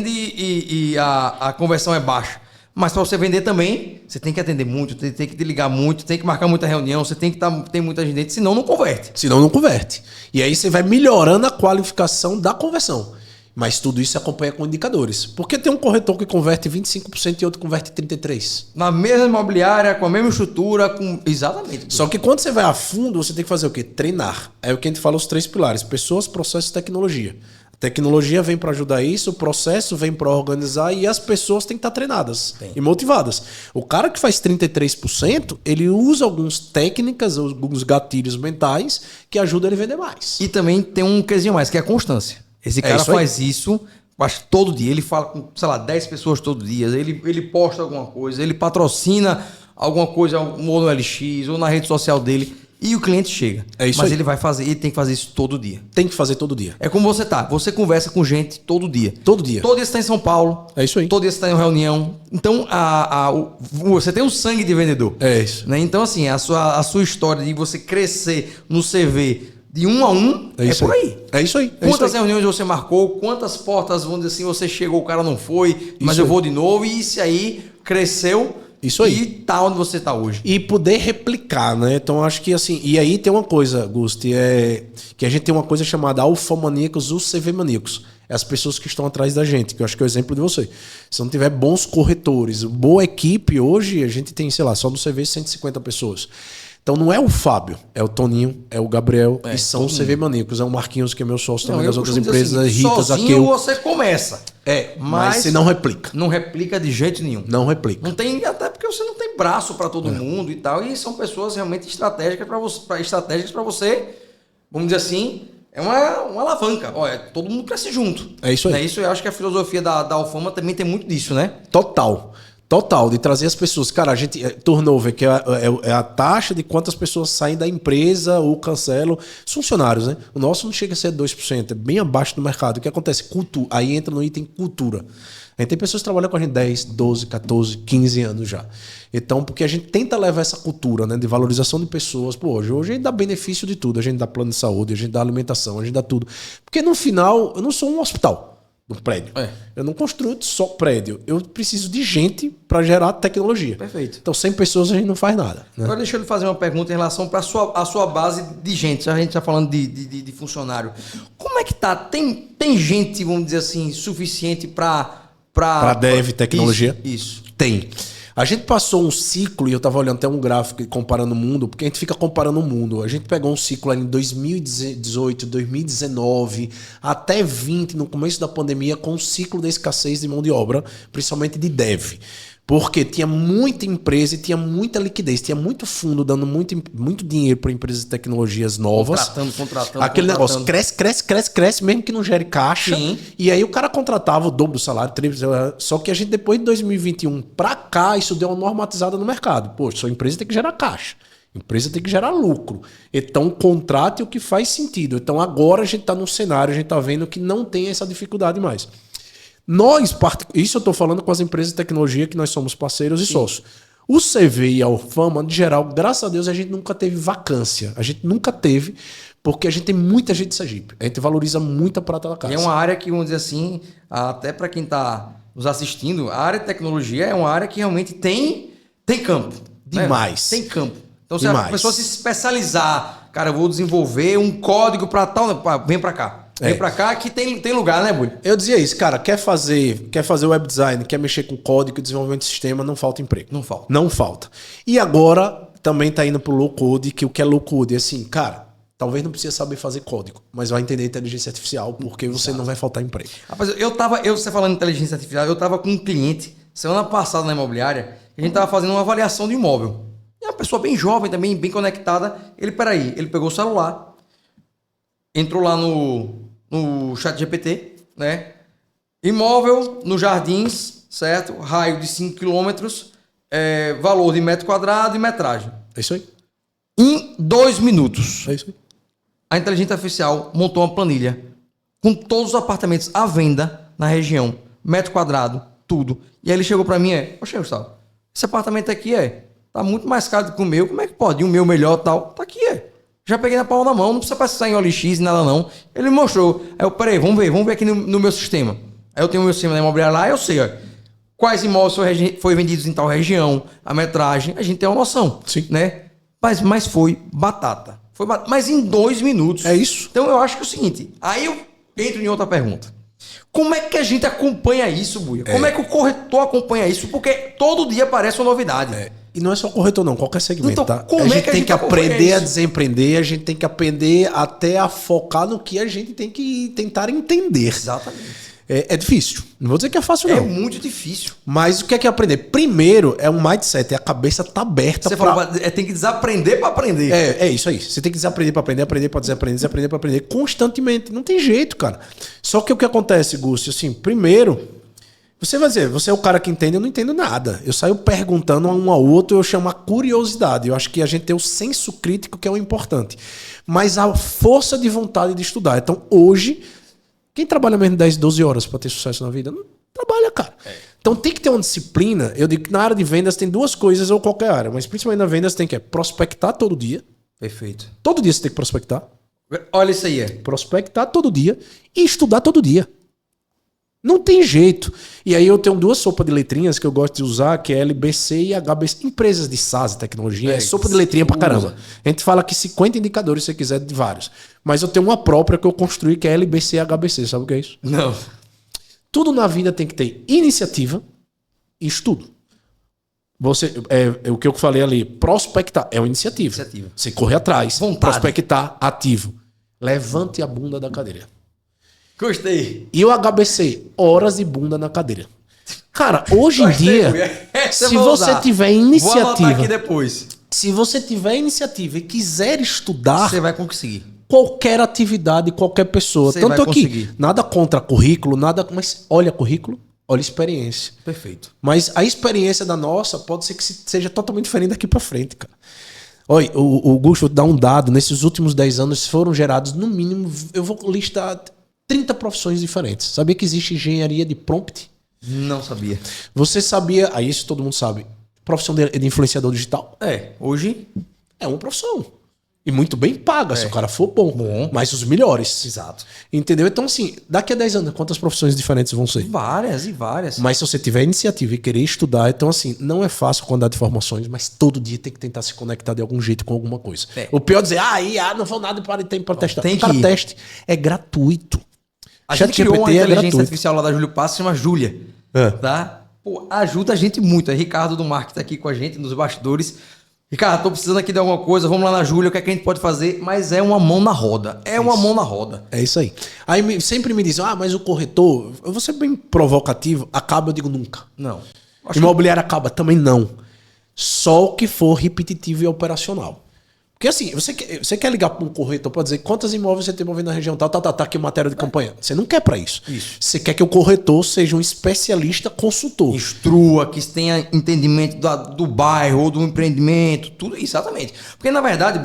e a conversão é baixa. Mas para você vender também, você tem que atender muito, tem que ligar muito, tem que marcar muita reunião, você tem que ter muita gente, senão não converte. Senão não converte. E aí você vai melhorando a qualificação da conversão. Mas tudo isso se acompanha com indicadores. Porque tem um corretor que converte 25% e outro converte 33%. Na mesma imobiliária, com a mesma estrutura, exatamente. Só que quando você vai a fundo, você tem que fazer o quê? Treinar. É o que a gente fala, os 3 pilares. Pessoas, processos e tecnologia. A tecnologia vem para ajudar isso, o processo vem para organizar e as pessoas têm que estar treinadas e motivadas. O cara que faz 33%, ele usa algumas técnicas, alguns gatilhos mentais que ajudam ele a vender mais. E também tem um quesinho mais, que é a constância. Esse cara faz isso, acho que todo dia. Ele fala com, sei lá, 10 pessoas todo dia. Ele posta alguma coisa, ele patrocina alguma coisa, ou no LX, ou na rede social dele. E o cliente chega. É isso Mas aí. ele vai fazer, ele tem que fazer isso todo dia. Tem que fazer todo dia. É como você tá. Você conversa com gente todo dia. Todo dia. Todo dia você está em São Paulo. É isso aí. Todo dia você está em uma reunião. Então, você tem o sangue de vendedor. É isso. Né? Então, assim, a sua história de você crescer no CV de 1 a 1 é por aí. É isso aí. Quantas reuniões você marcou? Quantas portas, vamos dizer assim, você chegou, o cara não foi, mas Isso eu aí. vou de novo. E isso aí cresceu. Isso aí. E tá onde você tá hoje. E poder replicar, né? Então acho que assim. E aí tem uma coisa, Gusti, que a gente tem uma coisa chamada alfamaníacos ou CV maníacos. É as pessoas que estão atrás da gente, que eu acho que é o exemplo de você. Se não tiver bons corretores, boa equipe, hoje a gente tem, sei lá, só no CV 150 pessoas. Então não é o Fábio, é o Toninho, é o Gabriel, e são os CV maníacos. É o Marquinhos, que é meu sócio também das outras empresas, assim, Rita, sozinho Zaqueu. você começa. Mas você não replica. Não replica de jeito nenhum. Não replica. Não tem, até porque você não tem braço para todo mundo e tal. E são pessoas realmente estratégicas para você, vamos dizer assim, é uma alavanca. Olha, todo mundo cresce junto. É isso aí. É isso, eu acho que a filosofia da Alfama também tem muito disso, né? Total, de trazer as pessoas. Cara, a gente. Turnover, que é a taxa de quantas pessoas saem da empresa ou cancelam. Os funcionários, né? O nosso não chega a ser 2%, é bem abaixo do mercado. O que acontece? Cultura. Aí entra no item cultura. A gente tem pessoas que trabalham com a gente 10, 12, 14, 15 anos já. Então, porque a gente tenta levar essa cultura, né, de valorização de pessoas. Pô, hoje a gente dá benefício de tudo. A gente dá plano de saúde, a gente dá alimentação, a gente dá tudo. Porque no final, eu não sou um hospital. No prédio. Eu não construo só prédio. Eu preciso de gente para gerar tecnologia. Perfeito. Então, sem pessoas a gente não faz nada. Né? Agora deixa eu lhe fazer uma pergunta em relação para a sua base de gente. A gente está falando de funcionário. Como é que tá? Tem gente, vamos dizer assim, suficiente para dev, tecnologia? Isso. Tem. A gente passou um ciclo, e eu estava olhando até um gráfico comparando o mundo, porque a gente fica comparando o mundo. A gente pegou um ciclo ali em 2018, 2019, até 20, no começo da pandemia, com o ciclo da escassez de mão de obra, principalmente de dev. Porque tinha muita empresa e tinha muita liquidez, tinha muito fundo dando muito dinheiro para empresas de tecnologias novas. Contratando. Aquele negócio cresce, mesmo que não gere caixa. Sim. E aí o cara contratava o dobro do salário, triplo. Só que a gente, depois de 2021 para cá, isso deu uma normatizada no mercado. Poxa, sua empresa tem que gerar caixa. A empresa tem que gerar lucro. Então, contrate o que faz sentido. Então, agora a gente está num cenário, a gente está vendo que não tem essa dificuldade mais. Isso eu estou falando com as empresas de tecnologia que nós somos parceiros e sócios. O CV e a Alfama, de geral, graças a Deus, a gente nunca teve vacância. A gente nunca teve, porque a gente tem muita gente de Sergipe. A gente valoriza muito a prata da casa. E é uma área que, vamos dizer assim, até para quem está nos assistindo, a área de tecnologia é uma área que realmente tem campo. Demais. Né? Tem campo. Então, se a pessoa se especializar, cara, eu vou desenvolver um código para tal, vem para cá. Vem pra cá que tem lugar, né, Bui? Eu dizia isso, cara, quer fazer web design, quer mexer com código, desenvolvimento de sistema, não falta emprego. Não falta. E agora também tá indo pro low code, que o que é low code? É assim, cara, talvez não precisa saber fazer código, mas vai entender inteligência artificial, porque você não vai faltar emprego. Rapaz, você falando em inteligência artificial, eu tava com um cliente, semana passada na imobiliária, a gente tava fazendo uma avaliação de imóvel. E uma pessoa bem jovem também, bem conectada, ele pegou o celular, entrou lá no chat GPT, né? Imóvel no Jardins, certo? Raio de 5 km, valor de metro quadrado e metragem. É isso aí. Em 2 minutos. É isso aí. A inteligência artificial montou uma planilha com todos os apartamentos à venda na região, metro quadrado, tudo. E aí ele chegou para mim, poxa, Gustavo, esse apartamento aqui tá muito mais caro do que o meu, como é que pode? E o meu melhor tal? Tá aqui, Já peguei na palma da mão, não precisa precisar em OLX, nada não. Ele me mostrou. Aí eu, peraí, vamos ver aqui no meu sistema. Aí eu tenho o meu sistema da imobiliária lá, eu sei, quais imóveis foi vendidos em tal região, a metragem, a gente tem uma noção. Sim. Né? Mas foi batata. Mas em 2 minutos. É isso. Então eu acho que é o seguinte, aí eu entro em outra pergunta. Como é que a gente acompanha isso, Buia? Como é que o corretor acompanha isso? Porque todo dia aparece uma novidade. E não é só corretor não, qualquer segmento, então, tá? Como a gente que tem que aprender isso? a desempreender, a gente tem que aprender até a focar no que a gente tem que tentar entender. Exatamente. É difícil. Não vou dizer que é fácil, É não. muito difícil. Mas o que é aprender? Primeiro, é um mindset. A cabeça tá aberta Você falou, tem que desaprender para aprender. É isso aí. Você tem que desaprender para aprender, aprender para desaprender, desaprender para aprender constantemente. Não tem jeito, cara. Só que o que acontece, Gúcio, assim, primeiro, você vai dizer, você é o cara que entende, eu não entendo nada. Eu saio perguntando um ao outro, eu chamo a curiosidade. Eu acho que a gente tem o senso crítico, que é o importante. Mas a força de vontade de estudar. Então, hoje, quem trabalha mesmo 10, 12 horas para ter sucesso na vida? Não trabalha, cara. Então tem que ter uma disciplina. Eu digo que na área de vendas tem duas coisas, ou qualquer área, mas principalmente na vendas tem que prospectar todo dia. Perfeito. Todo dia você tem que prospectar. Olha isso aí. Prospectar todo dia e estudar todo dia. Não tem jeito. E aí eu tenho duas sopas de letrinhas que eu gosto de usar, que é LBC e HBC. Empresas de SaaS e tecnologia, é sopa de letrinha pra caramba. A gente fala que 50 indicadores, se você quiser, de vários. Mas eu tenho uma própria que eu construí, que é LBC e HBC. Sabe o que é isso? Não. Tudo na vida tem que ter iniciativa e estudo. Você, o que eu falei ali, prospectar é uma iniciativa. Você correr atrás, vontade. Prospectar, ativo. Levante a bunda da cadeira. Gostei. E o HBC, horas de bunda na cadeira. Cara, hoje em dia, se você tiver iniciativa... Vou anotar aqui depois. Se você tiver iniciativa e quiser estudar... Você vai conseguir. Qualquer atividade, qualquer pessoa. Você Tanto vai aqui, conseguir. nada contra currículo, nada... Mas olha currículo, olha experiência. Perfeito. Mas a experiência da nossa pode ser que seja totalmente diferente daqui pra frente, cara. Olha, o Gusto, vou te dar um dado. Nesses últimos 10 anos foram gerados, no mínimo, eu vou listar 30 profissões diferentes. Sabia que existe engenharia de prompt? Não sabia. Você sabia, aí isso todo mundo sabe, profissão de influenciador digital? Hoje... É uma profissão. E muito bem paga, se o cara for bom. Mas os melhores. Exato. Entendeu? Então, assim, daqui a 10 anos, quantas profissões diferentes vão ser? Várias e várias. Mas se você tiver iniciativa e querer estudar, então, assim, não é fácil a quantidade de informações, mas todo dia tem que tentar se conectar de algum jeito com alguma coisa. O pior é dizer, não vou nada para testar. Tem Cara, que ir. teste é gratuito. A gente criou uma ChatGPT inteligência artificial lá da Júlio Passo, se chama Júlia. Tá? Pô, ajuda a gente muito. É Ricardo do Marketing tá aqui com a gente nos bastidores. Ricardo, tô precisando aqui de alguma coisa, vamos lá na Júlia, o que é que a gente pode fazer? Mas é uma mão na roda. Uma mão na roda. É isso aí. Aí sempre me dizem, mas o corretor, eu vou ser bem provocativo, acaba, eu digo nunca. Não. Imobiliário acaba, também não. Só o que for repetitivo e operacional. Porque assim, você quer ligar para um corretor para dizer quantos imóveis você tem movendo na região tal, aqui matéria de campanha. Você não quer para isso. Você quer que o corretor seja um especialista consultor. Instrua, que tenha entendimento do bairro ou do empreendimento, tudo, exatamente. Porque na verdade,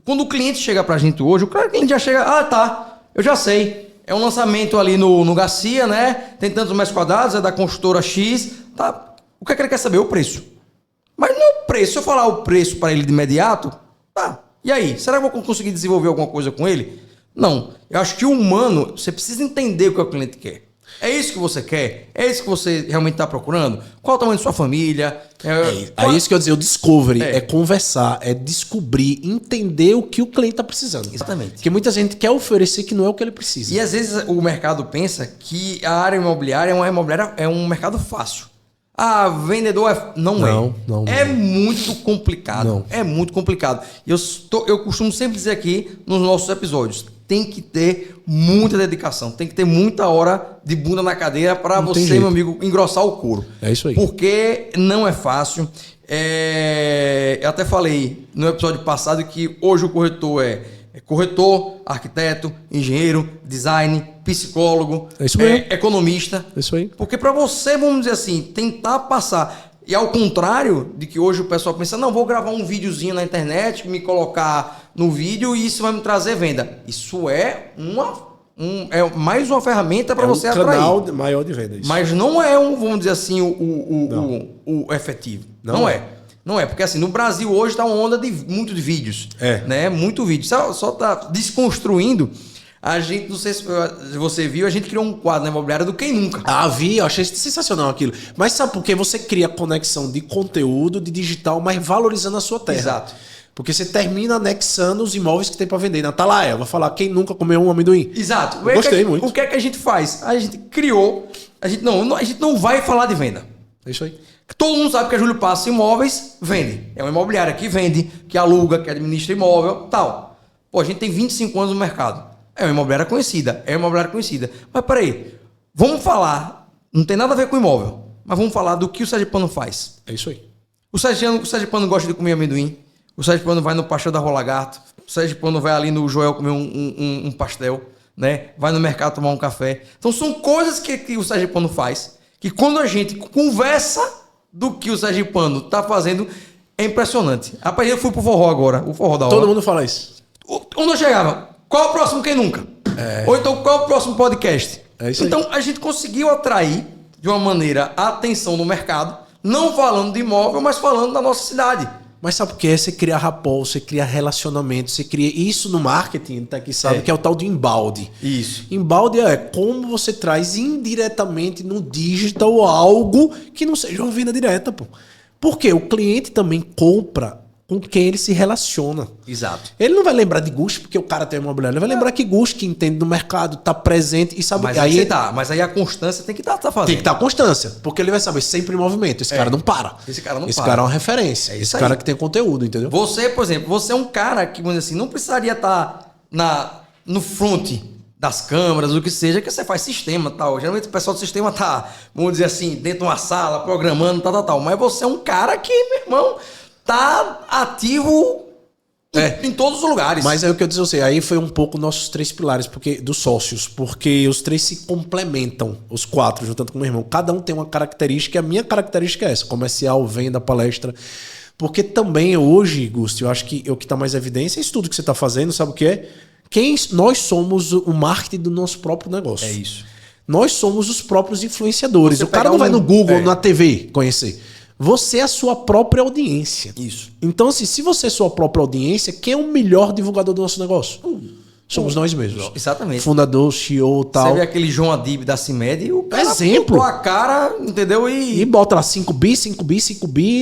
quando o cliente chega pra gente hoje, o cliente já chega, eu já sei. É um lançamento ali no Garcia, né? Tem tantos metros quadrados, é da construtora X, tá? O que é que ele quer saber? O preço. Mas não é o preço. Se eu falar o preço para ele de imediato, tá. E aí? Será que eu vou conseguir desenvolver alguma coisa com ele? Não. Eu acho que o humano, você precisa entender o que o cliente quer. É isso que você quer? É isso que você realmente está procurando? Qual o tamanho de sua família? É isso que eu dizer, o discovery é conversar, é descobrir, entender o que o cliente está precisando. Exatamente. Porque muita gente quer oferecer que não é o que ele precisa. E às vezes o mercado pensa que a área imobiliária é um mercado fácil. Vendedor não é. É muito complicado. Não. É muito complicado. E eu costumo sempre dizer aqui nos nossos episódios, tem que ter muita dedicação, tem que ter muita hora de bunda na cadeira para você, meu amigo, engrossar o couro. É isso aí. Porque não é fácil. Eu até falei no episódio passado que hoje o corretor é corretor, arquiteto, engenheiro, design, psicólogo, economista. É isso aí. Porque para você, vamos dizer assim, tentar passar... E ao contrário de que hoje o pessoal pensa, não, vou gravar um videozinho na internet, me colocar no vídeo e isso vai me trazer venda. Isso é mais uma ferramenta para você atrair. É um canal maior de venda. Isso. Mas não é vamos dizer assim, o efetivo. Não é. Não é, porque assim, no Brasil hoje tá uma onda muito de vídeos. Né? Muito vídeo. Só tá desconstruindo. A gente, não sei se você viu, a gente criou um quadro na imobiliária do Quem Nunca. Vi, eu achei sensacional aquilo. Mas sabe por quê? Você cria conexão de conteúdo, de digital, mas valorizando a sua terra. Exato. Porque você termina anexando os imóveis que tem para vender. Na Atalaia, vai falar, quem nunca comeu um amendoim? Exato. Gostei muito. O que é que a gente faz? A gente criou, a gente não vai falar de venda. É isso aí. Todo mundo sabe que a Júlio Passo Imóveis vende. É uma imobiliária que vende, que aluga, que administra imóvel, tal. Pô, a gente tem 25 anos no mercado. É uma imobiliária conhecida. Mas peraí, Vamos falar, não tem nada a ver com imóvel, mas vamos falar do que o sergipano faz. É isso aí. O sergipano gosta de comer amendoim, o sergipano vai no pastel da Rua Lagarto, o sergipano vai ali no Joel comer um pastel, né? Vai no mercado tomar um café. Então são coisas que o sergipano faz, que quando a gente conversa do que o sergipano tá fazendo, é impressionante. Rapaz, eu fui pro forró agora, o forró da hora. Todo mundo fala isso. Onde eu chegava, qual é o próximo Quem Nunca? Ou então, qual é o próximo podcast? É isso aí. Então, a gente conseguiu atrair, de uma maneira, a atenção no mercado, não falando de imóvel, mas falando da nossa cidade. Mas sabe o que é? Você cria rapport, você cria relacionamento, você cria isso no marketing, tá aqui, sabe? Que é o tal do embalde. Isso. Embalde é como você traz indiretamente no digital algo que não seja uma venda direta, pô. Porque o cliente também compra com quem ele se relaciona. Exato. Ele não vai lembrar de Gucci porque o cara tem uma imobiliária. Ele vai lembrar que Gucci, que entende do mercado, tá presente e sabe... Mas aí a constância tem que estar fazendo. Tem que estar constância, porque ele vai saber sempre em movimento. Esse cara não para. Esse cara não Esse para. cara é uma referência. É isso Esse aí. cara que tem conteúdo, entendeu? Você, por exemplo, você é um cara que, vamos dizer assim, não precisaria estar no front das câmeras, o que seja, que você faz sistema e tal. Geralmente o pessoal do sistema tá, vamos dizer assim, dentro de uma sala, programando, tal. Mas você é um cara que, meu irmão, tá ativo em todos os lugares. Mas é o que eu disse a você, aí foi um pouco nossos 3 pilares dos sócios, porque os 3 se complementam, os 4, juntando com o meu irmão. Cada um tem uma característica, e a minha característica é essa, comercial, venda, palestra. Porque também hoje, Gusto, eu acho que o que está mais em evidência é isso tudo que você está fazendo, sabe o que é? Nós somos o marketing do nosso próprio negócio. É isso. Nós somos os próprios influenciadores. Você O cara pegar não vai no Google, é. na TV conhecer. Você é a sua própria audiência. Isso. Então, assim, se você é sua própria audiência, quem é o melhor divulgador do nosso negócio? Somos nós mesmos. Exatamente. Fundador, CEO, tal. Você vê aquele João Adib da CIMED, o cara Exemplo. botou a cara, entendeu? E bota lá 5 bi,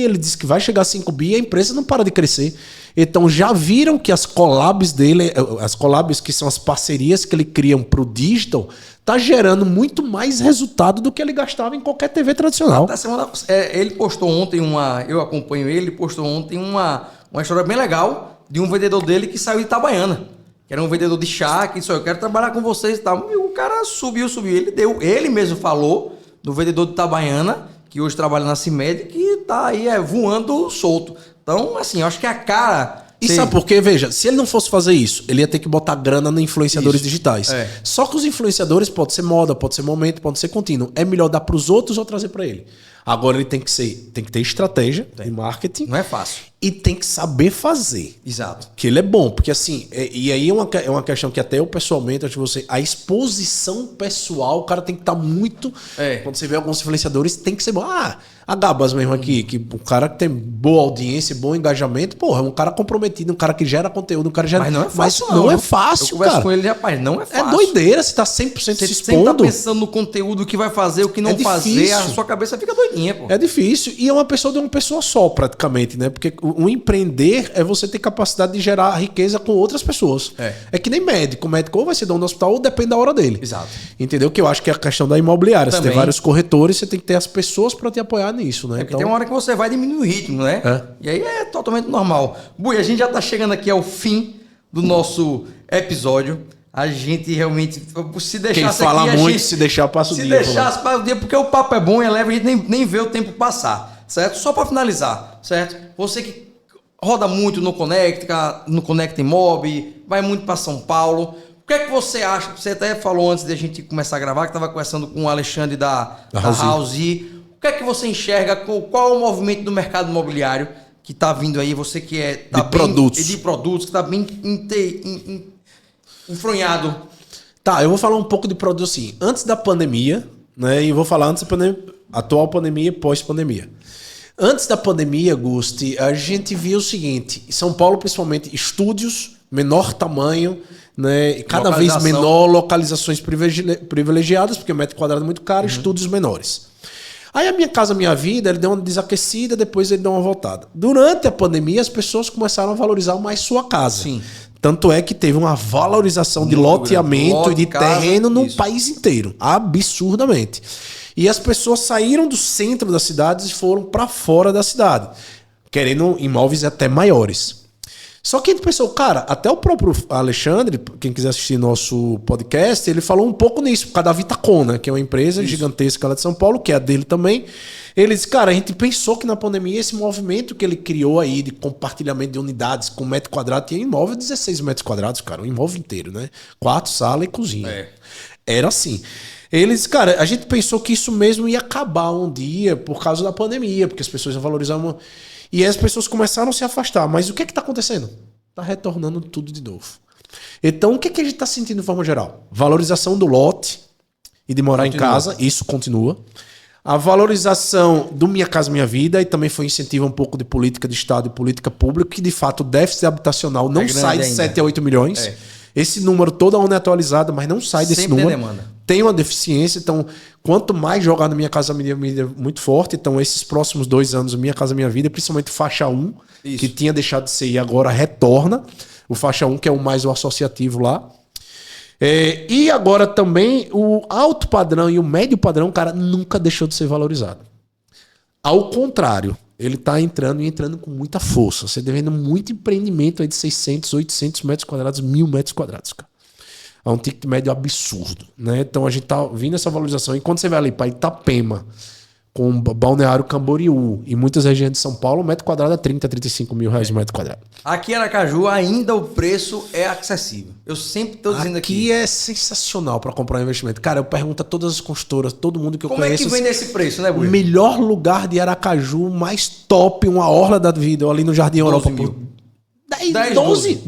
ele diz que vai chegar a 5 bi e a empresa não para de crescer. Então já viram que as collabs dele, as collabs que são as parcerias que ele cria pro digital, tá gerando muito mais resultado do que ele gastava em qualquer TV tradicional. Ele postou ontem eu acompanho ele postou ontem uma história bem legal de um vendedor dele que saiu de Itabaiana. Que era um vendedor de chá, que disse, eu quero trabalhar com vocês e tal. E o cara subiu. Ele mesmo falou do vendedor de Itabaiana, que hoje trabalha na CIMED, que tá aí voando solto. Então, assim, eu acho que a cara... E sabe por quê? Veja, se ele não fosse fazer isso, ele ia ter que botar grana em influenciadores digitais. É. Só que os influenciadores pode ser moda, pode ser momento, pode ser contínuo. É melhor dar para os outros ou trazer para ele. Agora ele tem que ter estratégia de marketing. Não é fácil. E tem que saber fazer. Exato. Que ele é bom, porque assim, e aí é uma questão que até eu pessoalmente acho que você, a exposição pessoal, o cara tem que estar muito, quando você vê alguns influenciadores, tem que ser bom. A Gabas mesmo aqui, que o cara que tem boa audiência, bom engajamento, porra, é um cara comprometido, um cara que gera conteúdo, um cara gera... Mas não é fácil, não é fácil, eu converso cara. com ele, rapaz, não é fácil. É doideira, você tá 100% se Você expondo. sempre tá pensando no conteúdo, o que vai fazer, o que não fazer, a sua cabeça fica doidinha, pô. É difícil. E é uma pessoa de uma pessoa só, praticamente, né? Porque o empreender é você ter capacidade de gerar riqueza com outras pessoas. É que nem médico. O médico ou vai ser dono do hospital ou depende da hora dele. Exato. Entendeu? Que eu acho que é a questão da imobiliária. Também. Você tem vários corretores, você tem que ter as pessoas para te apoiar nisso, né? Porque tem uma hora que você vai diminuir o ritmo, né? E aí é totalmente normal. Bui, a gente já tá chegando aqui ao fim do nosso episódio. A gente realmente, se deixasse Quem fala aqui, muito, se deixar, passa o dia. Se deixasse, passa o dia, porque o papo é bom e é leve, a gente nem vê o tempo passar, certo? Só para finalizar, certo? Você que roda muito no Conecta Mob, vai muito para São Paulo. O que é que você acha? Você até falou antes de a gente começar a gravar, que estava conversando com o Alexandre da House. O que é que você enxerga? Qual é o movimento do mercado imobiliário que está vindo aí? Você que de produtos, que está bem enfronhado. Tá, eu vou falar um pouco de produto assim. Antes da pandemia, né? E vou falar antes da pandemia, atual pandemia e pós-pandemia. Antes da pandemia, Gusti, a gente viu o seguinte: em São Paulo, principalmente, estúdios, menor tamanho, né? E cada vez menor, localizações privilegiadas, porque o metro quadrado é muito caro, estúdios menores. Aí a Minha Casa Minha Vida, ele deu uma desaquecida, depois ele deu uma voltada. Durante a pandemia, as pessoas começaram a valorizar mais sua casa. Sim. Tanto é que teve uma valorização de loteamento e de terreno no país inteiro. Absurdamente. E as pessoas saíram do centro das cidades e foram para fora da cidade, querendo imóveis até maiores. Só que a gente pensou, cara, até o próprio Alexandre, quem quiser assistir nosso podcast, ele falou um pouco nisso, por causa da Vitacom, né? Que é uma empresa gigantesca lá de São Paulo, que é a dele também. Ele disse, cara, a gente pensou que na pandemia esse movimento que ele criou aí de compartilhamento de unidades com metro quadrado, tinha imóvel de 16 metros quadrados, cara, um imóvel inteiro, né? 4 salas e cozinha. Era assim. Ele disse, cara, a gente pensou que isso mesmo ia acabar um dia por causa da pandemia, porque as pessoas iam valorizar uma... E aí as pessoas começaram a se afastar. Mas o que é que está acontecendo? Está retornando tudo de novo. Então, o que é que a gente está sentindo de forma geral? Valorização do lote e de morar em casa, isso continua. A valorização do Minha Casa Minha Vida, e também foi incentivo um pouco de política de Estado e política pública, que de fato o déficit habitacional não sai de 7 a 8 milhões. Esse número todo ano é atualizado, mas não sai desse Sempre número. tem demanda. Tem uma deficiência, então quanto mais jogar no Minha Casa Minha Vida muito forte, então esses próximos 2 anos, Minha Casa Minha Vida, principalmente faixa 1, que tinha deixado de ser e agora retorna, o faixa 1 que é o mais o associativo lá. E agora também o alto padrão e o médio padrão, cara, nunca deixou de ser valorizado. Ao contrário, ele está entrando com muita força. Você devendo muito empreendimento aí de 600, 800 metros quadrados, 1.000 metros quadrados, cara. É um ticket médio absurdo, né? Então a gente tá vindo essa valorização. E quando você vai ali para Itapema, com Balneário Camboriú e muitas regiões de São Paulo, o metro quadrado é 30, 35 mil reais o metro quadrado. Aqui em Aracaju ainda o preço é acessível. Eu sempre estou dizendo aqui. Aqui é sensacional para comprar um investimento. Cara, eu pergunto a todas as consultoras, todo mundo que eu conheço. Como é que vem nesse preço, né, Buio? O melhor lugar de Aracaju, mais top, uma orla da vida, ali no Jardim Europa. 12.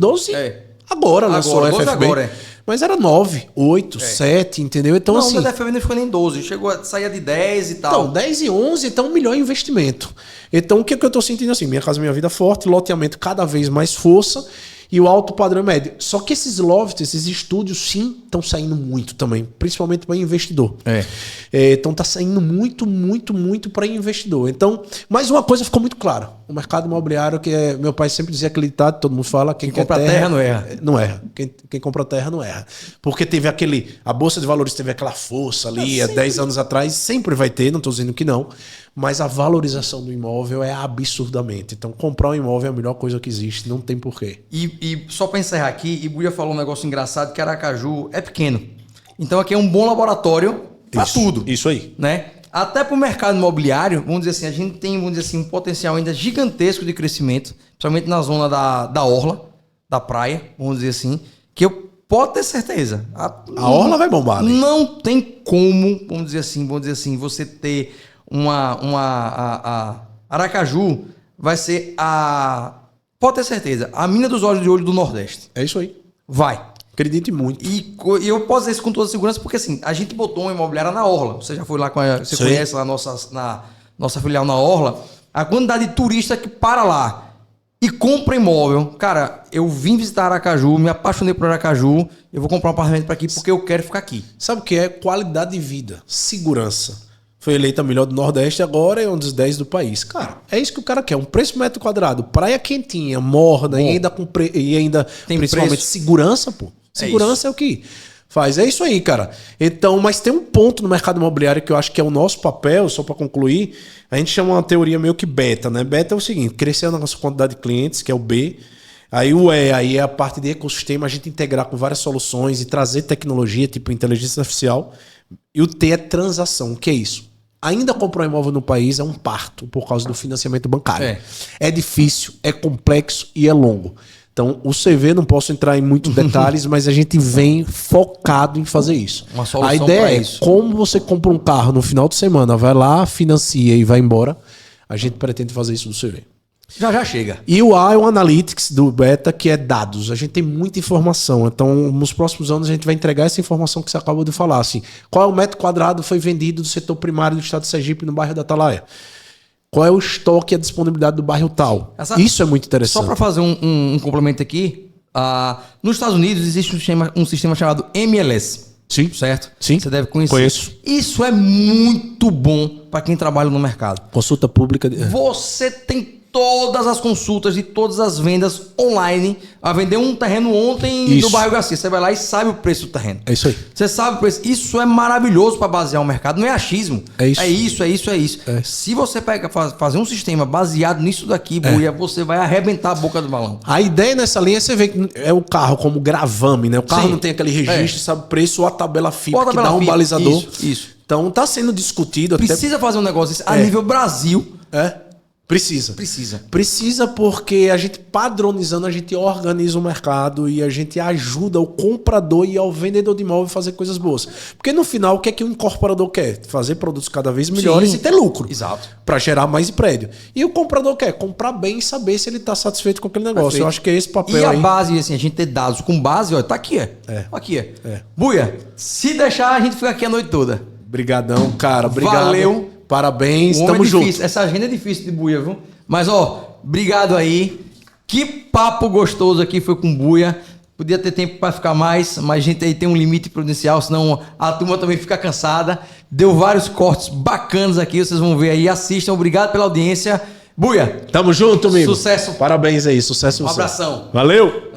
Agora lançou a FFB. Agora, Mas era 9, 8, 7, entendeu? Então, assim... Não, da FFB não ficou nem 12. Chegou a sair de 10 e tal. Então, 10 e 11, então 1 milhão em investimento. Então, o que eu tô sentindo assim? Minha Casa Minha Vida forte, loteamento cada vez mais força e o alto padrão médio. Só que esses lofts, esses estúdios, sim, estão saindo muito também. Principalmente para investidor. Então, tá saindo muito para investidor. Então, mais uma coisa ficou muito clara. O mercado imobiliário, que meu pai sempre dizia aquele ditado, todo mundo fala, quem compra terra não erra. Não erra. Quem compra terra não erra. Porque teve a Bolsa de Valores teve aquela força ali há 10 anos atrás, sempre vai ter, não estou dizendo que não, mas a valorização do imóvel é absurdamente. Então, comprar um imóvel é a melhor coisa que existe, não tem porquê. E só para encerrar aqui, Ibuia falou um negócio engraçado, que Aracaju é pequeno. Então aqui é um bom laboratório para tudo. Isso aí. Né? Até para o mercado imobiliário, vamos dizer assim, a gente tem, vamos dizer assim, um potencial ainda gigantesco de crescimento, principalmente na zona da orla, da praia, vamos dizer assim, que eu posso ter certeza. A orla vai bombar, né? Não tem como, vamos dizer assim, você ter Aracaju vai ser pode ter certeza, a mina dos olhos de olho do Nordeste. É isso aí. Vai. Acredite muito. E eu posso dizer isso com toda segurança, porque assim, a gente botou uma imobiliária na Orla. Você já foi lá você conhece lá nossa filial na Orla. A quantidade de turista que para lá e compra imóvel. Cara, eu vim visitar Aracaju, me apaixonei por Aracaju, eu vou comprar um apartamento para aqui porque eu quero ficar aqui. Sabe o que é? Qualidade de vida, segurança. Foi eleita a melhor do Nordeste, agora é um dos 10 do país. Cara, é isso que o cara quer. Um preço por metro quadrado, praia quentinha, morna e ainda tem principalmente preço. Segurança, pô. Segurança é o que faz. É isso aí, cara. Então, mas tem um ponto no mercado imobiliário que eu acho que é o nosso papel, só para concluir. A gente chama uma teoria meio que beta, né? Beta é o seguinte, crescer a nossa quantidade de clientes, que é o B. Aí o E, aí é a parte de ecossistema, a gente integrar com várias soluções e trazer tecnologia, tipo inteligência artificial. E o T é transação. O que é isso? Ainda comprar um imóvel no país é um parto por causa do financiamento bancário. É difícil, é complexo e é longo. Então, o CV, não posso entrar em muitos detalhes, mas a gente vem focado em fazer isso. Uma solução. A ideia é como você compra um carro no final de semana, vai lá, financia e vai embora. A gente pretende fazer isso no CV. Já chega. E o A é o Analytics do Beta, que é dados. A gente tem muita informação. Então, nos próximos anos, a gente vai entregar essa informação que você acabou de falar. Assim, qual é o metro quadrado foi vendido do setor primário do estado de Sergipe no bairro da Atalaia? Qual é o estoque e a disponibilidade do bairro tal? Isso é muito interessante. Só para fazer um complemento aqui, nos Estados Unidos existe um sistema chamado MLS. Sim. Certo? Sim. Você deve conhecer. Conheço. Isso é muito bom para quem trabalha no mercado. Consulta pública. Você tem todas as consultas, de todas as vendas online. A vender um terreno ontem Isso. no bairro Garcia. Você vai lá e sabe o preço do terreno. É isso aí. Você sabe o preço. Isso é maravilhoso para basear o mercado. Não é achismo. É isso. É isso, é isso, é isso. É. Se você fazer um sistema baseado nisso daqui, Buia, você vai arrebentar a boca do balão. A ideia nessa linha, você vê que é o carro como gravame, né? O carro Sim. não tem aquele registro, sabe o preço, ou a tabela FIP, Ou a que tabela dá um FIP. balizador. Isso. Então tá sendo discutido Precisa fazer um negócio a nível Brasil. Precisa. Precisa porque a gente padronizando, a gente organiza o mercado e a gente ajuda o comprador e ao vendedor de imóvel a fazer coisas boas. Porque no final, o que é que o incorporador quer? Fazer produtos cada vez melhores Sim. e ter lucro. Exato. Para gerar mais prédio. E o comprador quer comprar bem e saber se ele está satisfeito com aquele negócio. Perfeito. Eu acho que é esse papel E a aí. base, assim, a gente ter dados com base, ó, tá aqui, Aqui, Buia, se deixar, a gente fica aqui a noite toda. Brigadão, cara. Obrigado. Valeu. Parabéns. O homem Tamo é junto. difícil. Essa agenda é difícil de Buia, viu? Mas, ó, obrigado aí. Que papo gostoso aqui foi com Buia. Podia ter tempo para ficar mais, mas a gente aí tem um limite prudencial, senão a turma também fica cansada. Deu vários cortes bacanas aqui, vocês vão ver aí. Assistam. Obrigado pela audiência. Buia. Tamo junto, amigo. Sucesso. Parabéns aí. Sucesso. Um abração. Valeu.